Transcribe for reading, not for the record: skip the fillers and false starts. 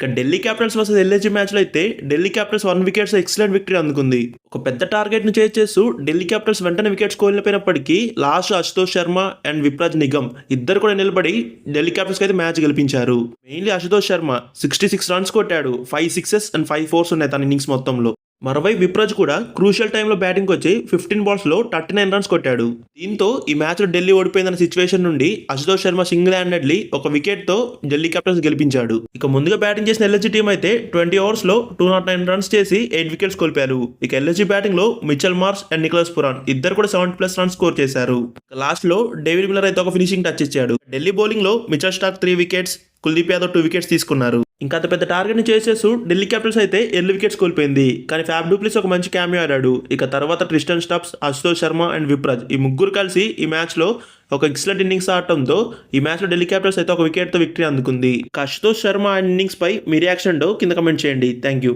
ఇక Delhi Capitals versus LSG మ్యాచ్లో అయితే Delhi Capitals 1 wickets excellent victory అందుకుంది. ఒక పెద్ద టార్గెట్ ను చేజ్ చేస్తూ ఢిల్లీ క్యాపిటల్స్ వెంటనే వికెట్స్ కోల్పోయినప్పటికీ లాస్ట్ అశుతోష్ శర్మ అండ్ విప్రాజ్ నిగమ్ ఇద్దరు కూడా నిలబడి ఢిల్లీ క్యాపిటల్స్ అయితే మ్యాచ్ గెలిపించారు. మెయిన్లీ అశుతోష్ శర్మ 66 రన్స్ కొట్టాడు. 5 సిక్సెస్ అండ్ 5 ఫోర్స్ ఉన్నాయి తన ఇన్నింగ్స్ మొత్తంలో. మరోవైపు విప్రాజ్ కూడా క్రూషియల్ టైంలో బ్యాటింగ్ వచ్చి 15 బాల్స్లో 39 రన్స్ కొట్టాడు. దీంతో ఈ మ్యాచ్లో ఢిల్లీ ఓడిపోయిందన్న సిచ్యువేషన్ నుండి అశుతోష్ శర్మ సింగిల్ హ్యాండెడ్లీ ఒక వికెట్తో ఢిల్లీ క్యాపిటల్స్ గెలిపించాడు. ఇక ముందుగా బ్యాటింగ్ చేసిన ఎల్ఎస్జీ టీం అయితే 20 ఓవర్స్లో 209 రన్స్ చేసి 8 వికెట్స్ కోల్పోయారు. ఇక ఎల్ఎస్జీ బ్యాటింగ్లో Mitchell Marsh and Nicholas Pooran ఇద్దరు కూడా 70+ రన్స్ స్కోర్ చేశారు. లాస్ట్లో డేవిడ్ మిల్లర్ అయితే ఒక ఫినిషింగ్ టచ్ ఇచ్చాడు. ఢిల్లీ బౌలింగ్లో Mitchell Starc 3 wickets, Kuldeep Yadav 2 wickets తీసుకున్నారు. ఇంకా అంత పెద్ద టార్గెట్ ని చేసేస్తూ ఢిల్లీ క్యాపిటల్స్ అయితే 8 వికెట్స్ కోల్పోయింది. కానీ ఫ్యాబ్ డూప్లిస్ ఒక మంచి క్యామియో ఆడాడు. ఇక తర్వాత Tristan Stubbs, Ashutosh Sharma and Vipraj ఈ ముగ్గురు కలిసి ఈ మ్యాచ్ లో ఒక ఎక్సలెంట్ ఇన్నింగ్స్ ఆడటంతో ఈ మ్యాచ్ లో ఢిల్లీ క్యాపిటల్స్ అయితే ఒక వికెట్ తో విక్టరీ అందుకుంది. అశుతోష్ శర్మ ఇన్నింగ్స్ పై మీ రియాక్షన్ కింద కమెంట్ చేయండి. Thank you.